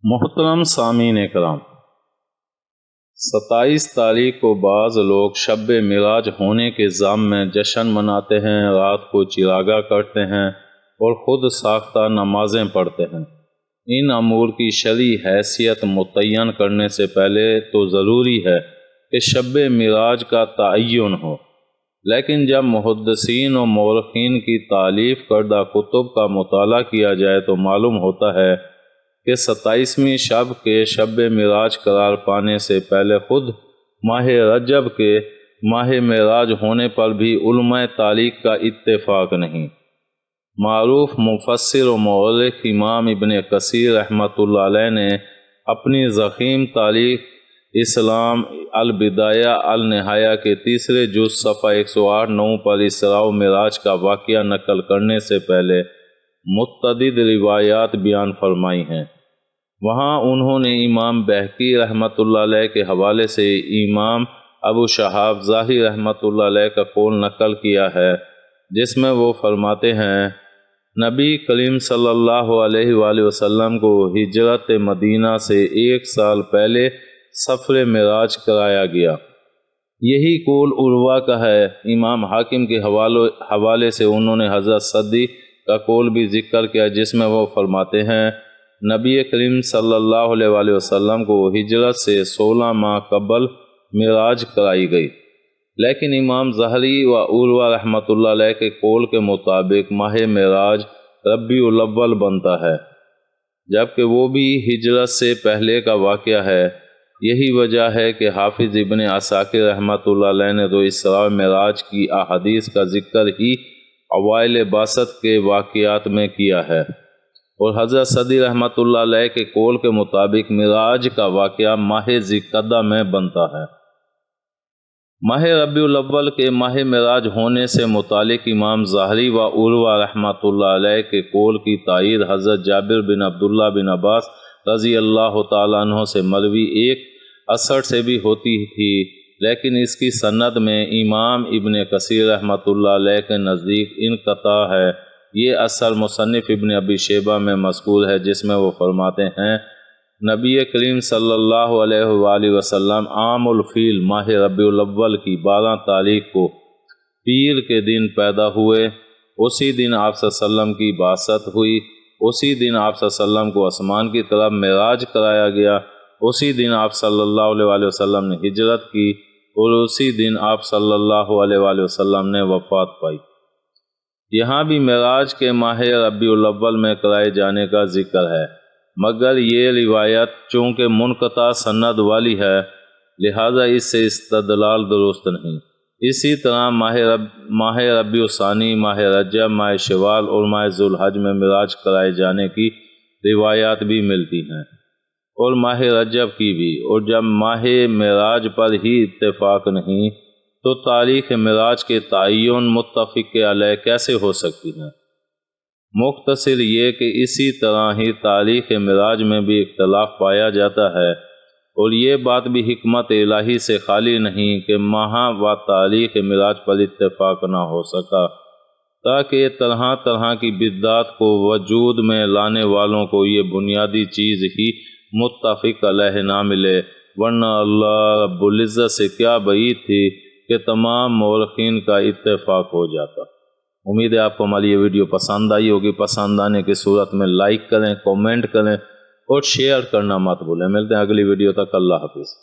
محترم سامعین کرام، 27 تاریخ کو بعض لوگ شب معراج ہونے کے ضامن میں جشن مناتے ہیں، رات کو چراغاں کرتے ہیں اور خود ساختہ نمازیں پڑھتے ہیں۔ ان امور کی شرعی حیثیت متعین کرنے سے پہلے تو ضروری ہے کہ شب معراج کا تعین ہو، لیکن جب محدثین و مورخین کی تالیف کردہ کتب کا مطالعہ کیا جائے تو معلوم ہوتا ہے کہ 27ویں شب کے شب معراج قرار پانے سے پہلے خود ماہ رجب کے ماہ معراج ہونے پر بھی علماء تاریخ کا اتفاق نہیں۔ معروف مفسر و مورخ امام ابن کثیر رحمۃ اللہ علیہ نے اپنی ضخیم تاریخ اسلام البدایہ النہایہ کے 3 جز صفحہ 108 پر اسراء و معراج کا واقعہ نقل کرنے سے پہلے متعدد روایات بیان فرمائی ہیں۔ وہاں انہوں نے امام بہقی رحمۃ اللہ علیہ کے حوالے سے امام ابو شہاب ظاہری رحمۃ اللہ علیہ کا قول نقل کیا ہے، جس میں وہ فرماتے ہیں نبی کریم صلی اللہ علیہ وآلہ وسلم کو ہجرت مدینہ سے 1 سال پہلے سفر معراج کرایا گیا۔ یہی قول عروہ کا ہے۔ امام حاکم کے حوالے سے انہوں نے حضرت صدی کا قول بھی ذکر کیا، جس میں وہ فرماتے ہیں نبی کریم صلی اللہ علیہ وآلہ وسلم کو ہجرت سے 16 ماہ قبل معراج کرائی گئی، لیکن امام ظاہری و عروہ رحمۃ اللہ علیہ کے قول کے مطابق ماہ معراج ربیع الاول بنتا ہے، جبکہ وہ بھی ہجرت سے پہلے کا واقعہ ہے۔ یہی وجہ ہے کہ حافظ ابن عساکر رحمۃ اللہ علیہ نے تو اسراء معراج کی احادیث کا ذکر ہی اوائل بعثت کے واقعات میں کیا ہے، اور حضرت صدی رحمۃ اللہ علیہ کے قول کے مطابق معراج کا واقعہ ماہ ذوالقعدہ میں بنتا ہے۔ ماہ ربیع الاول کے ماہ معراج ہونے سے متعلق امام ظاہری و عروہ رحمۃ اللہ علیہ کے قول کی تائید حضرت جابر بن عبداللہ بن عباس رضی اللہ تعالیٰ عنہ سے مروی ایک اثر سے بھی ہوتی تھی، لیکن اس کی سند میں امام ابن کثیر رحمۃ اللہ علیہ کے نزدیک انقطاع ہے۔ یہ اثر مصنف ابن ابی شیبہ میں مذکور ہے، جس میں وہ فرماتے ہیں نبی کریم صلی اللہ علیہ وآلہ وسلم عام الفیل ماہ ربیع الاول کی 12 تاریخ کو پیر کے دن پیدا ہوئے۔ اسی دن آپ صلی اللہ علیہ وسلم کی بعثت ہوئی، اسی دن آپ صلی اللہ علیہ وسلم کو آسمان کی طرف معراج کرایا گیا، اسی دن آپ صلی اللہ علیہ وآلہ وسلم نے ہجرت کی، اور اسی دن آپ صلی اللہ علیہ وآلہ وسلم نے وفات پائی۔ یہاں بھی معراج کے ماہ ربیع الاول میں کرائے جانے کا ذکر ہے، مگر یہ روایت چونکہ منقطع سند والی ہے، لہذا اس سے استدلال درست نہیں۔ اسی طرح ماہ ربیع الثانی، ماہ رجب، ماہ شوال اور ماہ ذوالحج میں معراج کرائے جانے کی روایات بھی ملتی ہیں، اور ماہ رجب کی بھی، اور جب ماہ معراج پر ہی اتفاق نہیں تو تاریخ معراج کے تعین متفق علیہ کیسے ہو سکتی ہے؟ مختصر یہ کہ اسی طرح ہی تاریخ معراج میں بھی اختلاف پایا جاتا ہے، اور یہ بات بھی حکمت الہی سے خالی نہیں کہ ماہ و تاریخ معراج پر اتفاق نہ ہو سکا، تاکہ طرح طرح کی بدعات کو وجود میں لانے والوں کو یہ بنیادی چیز ہی متفق علیہ نہ ملے، ورنہ اللہ رب العزت سے کیا بعید تھی کہ تمام مورخین کا اتفاق ہو جاتا۔ امید ہے آپ کو ہماری یہ ویڈیو پسند آئی ہوگی۔ پسند آنے کی صورت میں لائک کریں، کومنٹ کریں اور شیئر کرنا مت بھولیں۔ ملتے ہیں اگلی ویڈیو تک، اللہ حافظ۔